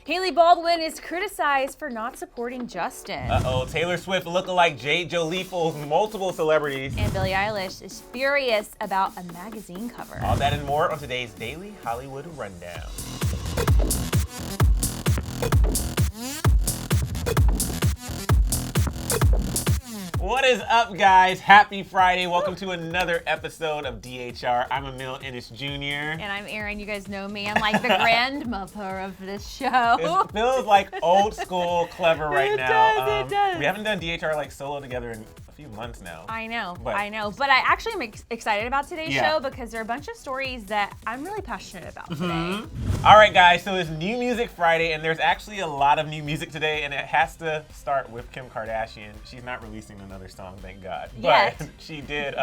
Hailey Baldwin is criticized for not supporting Justin. Uh-oh, Taylor Swift lookalike Jade Jolie fools multiple celebrities. And Billie Eilish is furious about a magazine cover. All that and more on today's Daily Hollywood Rundown. What is up, guys? Happy Friday. Welcome to another episode of DHR. I'm Emile Ennis Jr. And I'm Erin. You guys know me. I'm like the grandmother of this show. It feels like old school Clevver right now. It does. We haven't done DHR like solo together in a few months now. I know. But I actually am excited about today's show because there are a bunch of stories that I'm really passionate about today. All right, guys, so it's New Music Friday, and there's actually a lot of new music today, and it has to start with Kim Kardashian. She's not releasing another song, thank God. Yet. But she did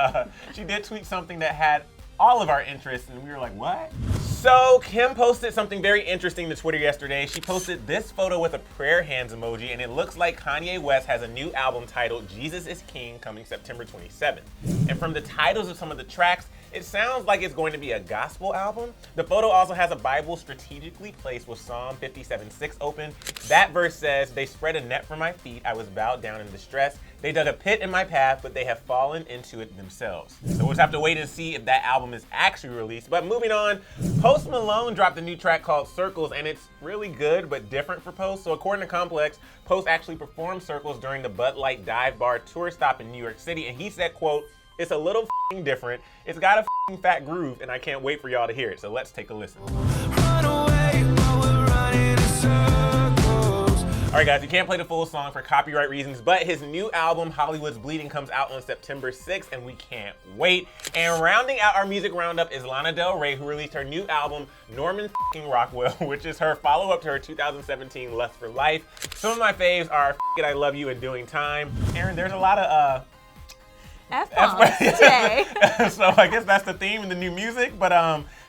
tweet something that had all of our interest, and we were like, what? So Kim posted something very interesting to Twitter yesterday. She posted this photo with a prayer hands emoji, and it looks like Kanye West has a new album titled Jesus is King coming September 27th. And from the titles of some of the tracks, it sounds like it's going to be a gospel album. The photo also has a Bible strategically placed with Psalm 57:6 open. That verse says, "They spread a net for my feet. I was bowed down in distress. They dug a pit in my path, but they have fallen into it themselves." So we'll just have to wait and see if that album is actually released. But moving on, Post Malone dropped a new track called Circles, and it's really good but different for Post. So according to Complex, Post actually performed Circles during the Bud Light Dive Bar tour stop in New York City, and he said, quote, "It's a little different. It's got a fat groove, and I can't wait for y'all to hear it." So let's take a listen. Run away while we're running in circles. All right, guys, we can't play the full song for copyright reasons, but his new album, Hollywood's Bleeding, comes out on September 6th, and we can't wait. And rounding out our music roundup is Lana Del Rey, who released her new album, Norman Rockwell, which is her follow-up to her 2017 Lust for Life. Some of my faves are F It, I Love You, and Doing Time. Aaron, there's a lot of F-bombs today. So I guess that's the theme in the new music, but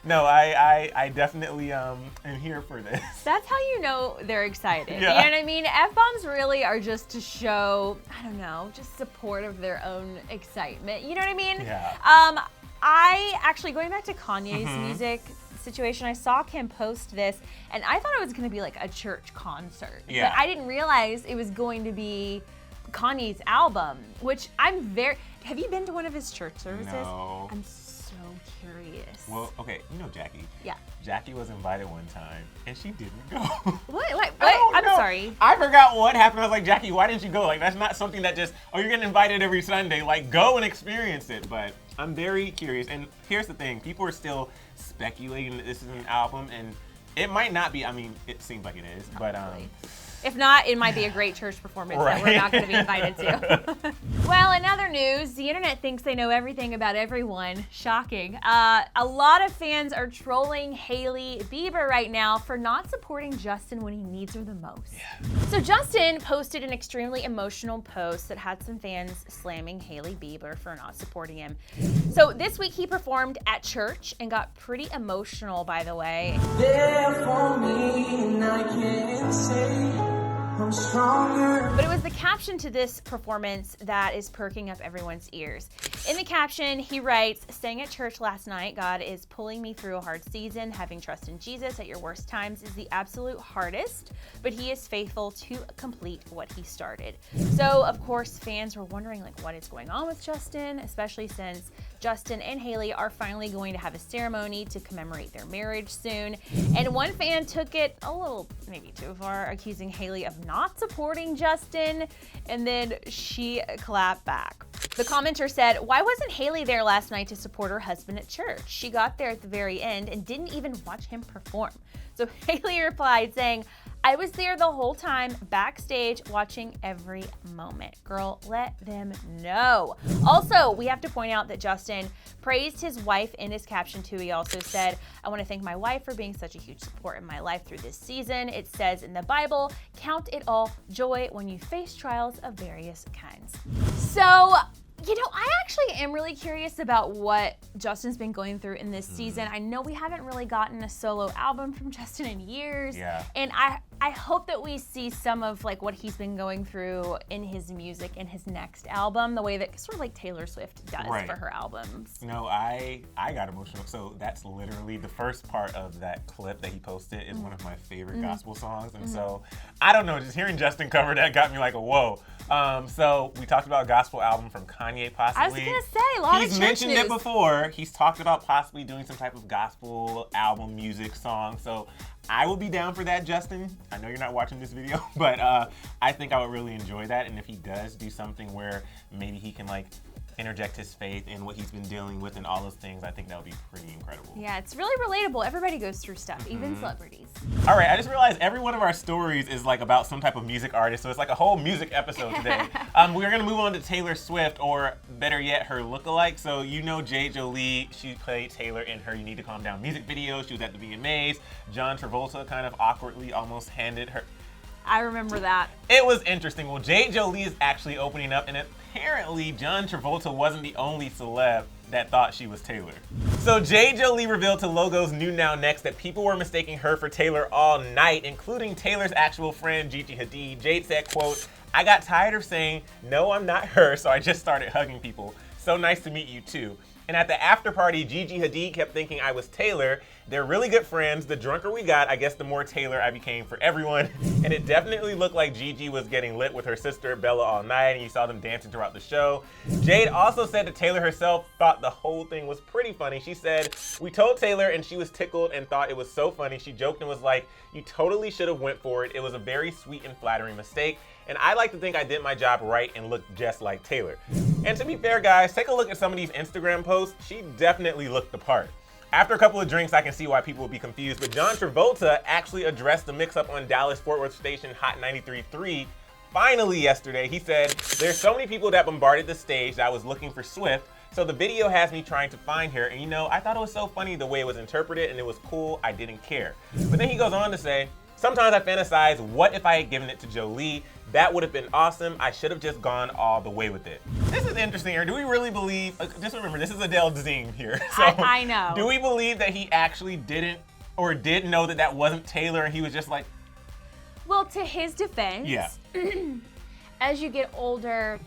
no, I definitely am here for this. That's how you know they're excited. Yeah. You know what I mean? F-bombs really are just to show, I don't know, just support of their own excitement. You know what I mean? Yeah. I actually, going back to Kanye's music situation, I saw Kim post this, and I thought it was going to be like a church concert. Yeah. But I didn't realize it was going to be Kanye's album, which I'm very... Have you been to one of his church services? No. I'm so curious. Well, okay, you know Jackie. Yeah. Jackie was invited one time, and she didn't go. What? I don't I'm know. sorry. I forgot what happened. I was like, Jackie, why didn't you go? Like, that's not something that just, oh, you're getting invited every Sunday. Like, go and experience it. But I'm very curious. And here's the thing. People are still speculating that this is an album, and it might not be. I mean, it seems like it is. But if not, it might be a great church performance that we're not going to be invited to. Well, in other news, the internet thinks they know everything about everyone. Shocking. A lot of fans are trolling Hailey Bieber right now for not supporting Justin when he needs her the most. Yeah. So Justin posted an extremely emotional post that had some fans slamming Hailey Bieber for not supporting him. So this week he performed at church and got pretty emotional, by the way. There for me, and I can't say I'm stronger. But it was the caption to this performance that is perking up everyone's ears. In the caption, he writes, "Staying at church last night, God is pulling me through a hard season. Having trust in Jesus at your worst times is the absolute hardest, but he is faithful to complete what he started." So, of course, fans were wondering, like, what is going on with Justin, especially since Justin and Hailey are finally going to have a ceremony to commemorate their marriage soon. And one fan took it a little, maybe too far, accusing Hailey of not supporting Justin, and then she clapped back. The commenter said, "Why wasn't Hailey there last night to support her husband at church? She got there at the very end and didn't even watch him perform." So Hailey replied saying, "I was there the whole time, backstage, watching every moment. Girl, let them know." Also, we have to point out that Justin praised his wife in his caption too. He also said, "I want to thank my wife for being such a huge support in my life through this season. It says in the Bible, count it all joy when you face trials of various kinds." So You know, I actually am really curious about what Justin's been going through in this season. I know we haven't really gotten a solo album from Justin in years. Yeah. And I hope that we see some of like what he's been going through in his music in his next album, the way that sort of like Taylor Swift does for her albums. No, I got emotional. So that's literally the first part of that clip that he posted is one of my favorite gospel songs. And so, I don't know, just hearing Justin cover that got me like a whoa. So we talked about a gospel album from Kanye possibly. I was gonna say, a lot of He's church mentioned news. it before. He's talked about possibly doing some type of gospel album music song. So I would be down for that, Justin. I know you're not watching this video, but I think I would really enjoy that. And if he does do something where maybe he can like interject his faith in what he's been dealing with and all those things, I think that would be pretty incredible. Yeah, it's really relatable. Everybody goes through stuff, even celebrities. All right, I just realized every one of our stories is like about some type of music artist, so it's like a whole music episode today. We're gonna move on to Taylor Swift, or better yet, her lookalike. So you know Jay Jolie, she played Taylor in her You Need to Calm Down music video. She was at the VMAs. John Travolta kind of awkwardly almost handed her. I remember that. It was interesting. Well, Jay Jolie is actually opening up, and apparently John Travolta wasn't the only celeb that thought she was Taylor. So Jay Jolie revealed to Logo's New Now Next that people were mistaking her for Taylor all night, including Taylor's actual friend Gigi Hadid. Jade said, quote, "I got tired of saying, no, I'm not her, so I just started hugging people. So nice to meet you too." And at the after party, Gigi Hadid kept thinking I was Taylor. They're really good friends. The drunker we got, I guess the more Taylor I became for everyone. And it definitely looked like Gigi was getting lit with her sister Bella all night, and you saw them dancing throughout the show. Jade also said that Taylor herself thought the whole thing was pretty funny. She said, "We told Taylor and she was tickled and thought it was so funny. She joked and was like, you totally should have went for it. It was a very sweet and flattering mistake. And I like to think I did my job right and looked just like Taylor." And to be fair, guys, take a look at some of these Instagram posts. She definitely looked the part. After a couple of drinks, I can see why people would be confused, but John Travolta actually addressed the mix-up on Dallas-Fort Worth station Hot 93.3 finally yesterday. He said, "There's so many people that bombarded the stage that I was looking for Swift, so the video has me trying to find her, and you know, I thought it was so funny the way it was interpreted, and it was cool, I didn't care." But then he goes on to say, "Sometimes I fantasize, what if I had given it to Jolie? That would have been awesome. I should have just gone all the way with it." This is interesting here. Do we really believe, just remember, this is Adele Dazeem here. So I know. Do we believe that he actually didn't or did know that that wasn't Taylor and he was just like, Well, to his defense, yeah. as you get older,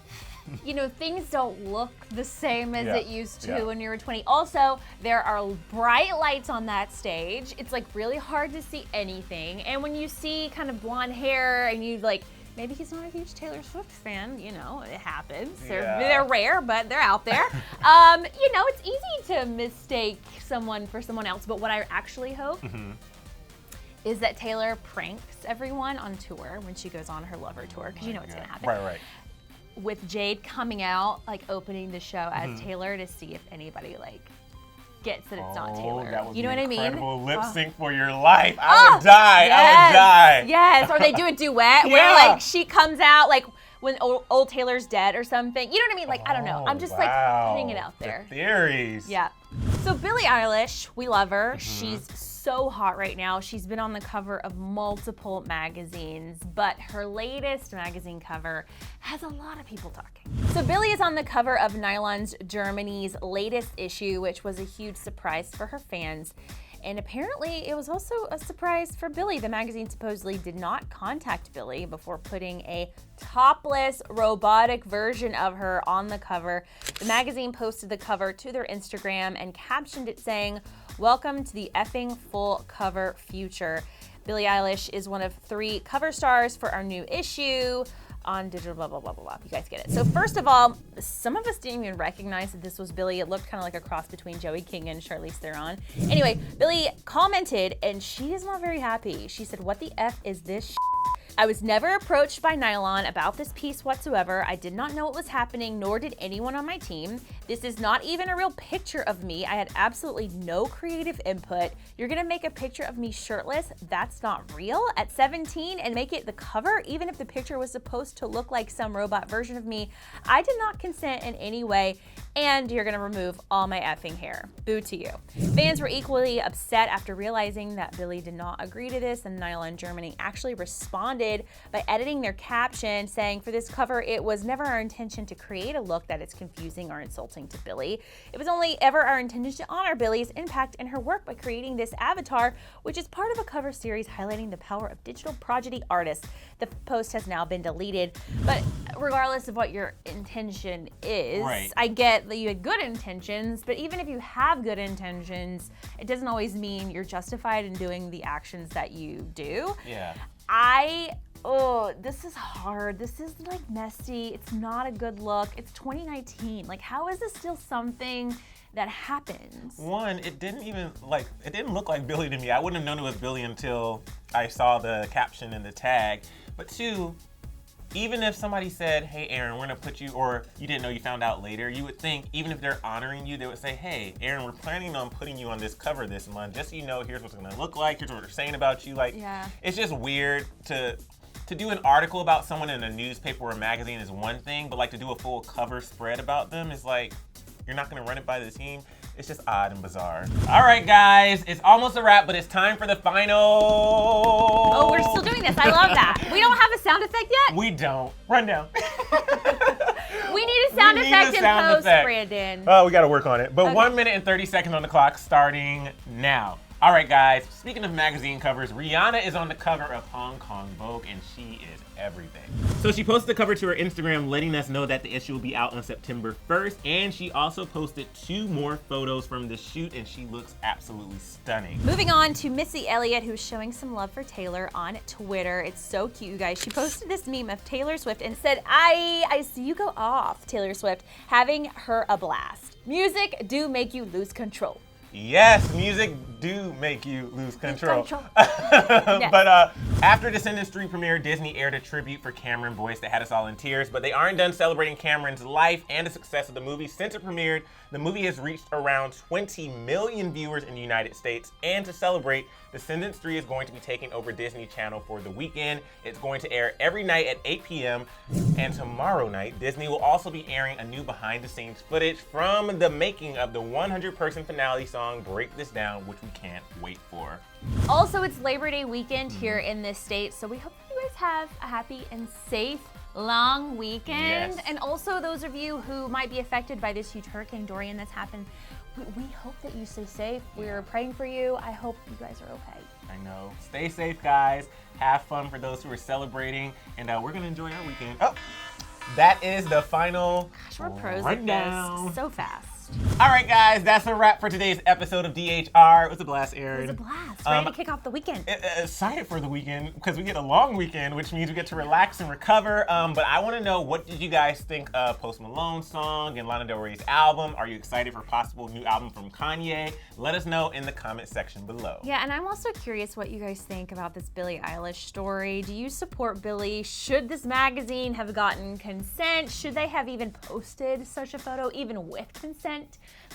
you know, things don't look the same as it used to when you were 20. Also, there are bright lights on that stage. It's like really hard to see anything. And when you see kind of blonde hair and you like, maybe he's not a huge Taylor Swift fan, you know, it happens. They're rare, but they're out there. You know, it's easy to mistake someone for someone else. But what I actually hope is that Taylor pranks everyone on tour when she goes on her Lover tour, because you know what's gonna happen. Right. With Jade coming out, like opening the show as Taylor to see if anybody like gets that it's not Taylor. That would you know be what I mean? incredible lip sync for your life. I would die. Yes, I would die. Yes, or they do a duet where like she comes out like when old Taylor's dead or something. You know what I mean? Like, I don't know. I'm just like putting it out there. The theories. Yeah. So Billie Eilish, we love her. She's so hot right now. She's been on the cover of multiple magazines, but her latest magazine cover has a lot of people talking. So Billie is on the cover of Nylon's Germany's latest issue, which was a huge surprise for her fans. And apparently it was also a surprise for Billie. The magazine supposedly did not contact Billie before putting a topless robotic version of her on the cover. The magazine posted the cover to their Instagram and captioned it saying, "Welcome to the effing full cover future." Billie Eilish is one of 3 cover stars for our new issue on digital blah, blah, blah, blah, blah. You guys get it. So first of all, some of us didn't even recognize that this was Billie. It looked kind of like a cross between Joey King and Charlize Theron. Anyway, Billie commented, and she is not very happy. She said, "What the F is this shit? I was never approached by Nylon about this piece whatsoever. I did not know what was happening, nor did anyone on my team. This is not even a real picture of me. I had absolutely no creative input. You're gonna make a picture of me shirtless? That's not real. At 17 and make it the cover, even if the picture was supposed to look like some robot version of me, I did not consent in any way, and you're gonna remove all my effing hair. Boo to you. Fans were equally upset after realizing that Billie did not agree to this, and Nyla in Germany actually responded by editing their caption saying, for this cover, it was never our intention to create a look that is confusing or insulting to Billie. It was only ever our intention to honor Billie's impact in her work by creating this avatar, which is part of a cover series highlighting the power of digital prodigy artists. The post has now been deleted, but regardless of what your intention is, Right. I get that you had good intentions, but even if you have good intentions, it doesn't always mean you're justified in doing the actions that you do. Yeah. This is hard. This is like messy. It's not a good look. It's 2019. Like, how is this still something that happens? One, it didn't look like Billie to me. I wouldn't have known it was Billie until I saw the caption and the tag. But two, even if somebody said, hey, Erin, we're gonna put you, or you didn't know, you found out later, you would think, even if they're honoring you, they would say, hey, Erin, we're planning on putting you on this cover this month, just so you know, here's what's gonna look like, here's what we're saying about you. Like, Yeah. It's just weird to do an article about someone in a newspaper or a magazine is one thing, but like to do a full cover spread about them is like, you're not gonna run it by the team. It's just odd and bizarre. All right, guys, it's almost a wrap, but it's time for the final. Oh, we're still doing this. I love that. We don't have a sound effect yet? We don't. Run down. We need a sound We need effect a in sound post, effect. Brandon. Oh, we gotta work on it. But Okay. 1 minute and 30 seconds on the clock starting now. All right, guys, speaking of magazine covers, Rihanna is on the cover of Hong Kong Vogue, and she is everything. So she posted the cover to her Instagram, letting us know that the issue will be out on September 1st, and she also posted 2 more photos from the shoot, and she looks absolutely stunning. Moving on to Missy Elliott, who's showing some love for Taylor on Twitter. It's so cute, you guys. She posted this meme of Taylor Swift and said, I see you go off, Taylor Swift, having her a blast. Music do make you lose control. Yes, music do make you lose control. Yes. But after Descendants 3 premiere, Disney aired a tribute for Cameron Boyce that had us all in tears, but they aren't done celebrating Cameron's life and the success of the movie. Since it premiered, the movie has reached around 20 million viewers in the United States, and to celebrate, Descendants 3 is going to be taking over Disney Channel for the weekend. It's going to air every night at 8 p.m. And tomorrow night, Disney will also be airing a new behind-the-scenes footage from the making of the 100-person finale song, Break This Down, which we can't wait for. Also, it's Labor Day weekend here in this state, so we hope that you guys have a happy and safe long weekend. Yes. And also those of you who might be affected by this huge Hurricane Dorian that's happened, we hope that you stay safe. We're praying for you. I hope you guys are okay. I know. Stay safe, guys. Have fun for those who are celebrating, and we're gonna enjoy our weekend. Oh, that is the final Gosh, we're pros at rundown. this so fast. All right, guys, that's a wrap for today's episode of DHR. It was a blast, Erin. It was a blast. Ready to kick off the weekend. Excited for the weekend because we get a long weekend, which means we get to relax and recover. But I want to know, what did you guys think of Post Malone's song and Lana Del Rey's album? Are you excited for a possible new album from Kanye? Let us know in the comment section below. Yeah, and I'm also curious what you guys think about this Billie Eilish story. Do you support Billie? Should this magazine have gotten consent? Should they have even posted such a photo, even with consent?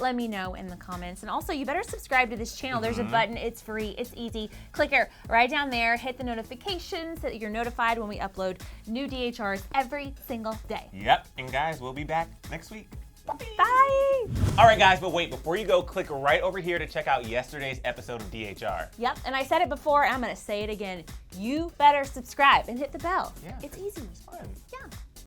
Let me know in the comments. And also, you better subscribe to this channel. There's a button. It's free. It's easy. Click it right down there. Hit the notifications so that you're notified when we upload new DHRs every single day. Yep, and guys, we'll be back next week. Bye! All right, guys, but wait, before you go, click right over here to check out yesterday's episode of DHR. Yep, and I said it before, and I'm going to say it again. You better subscribe and hit the bell. Yeah. It's easy. It's fun. Yeah.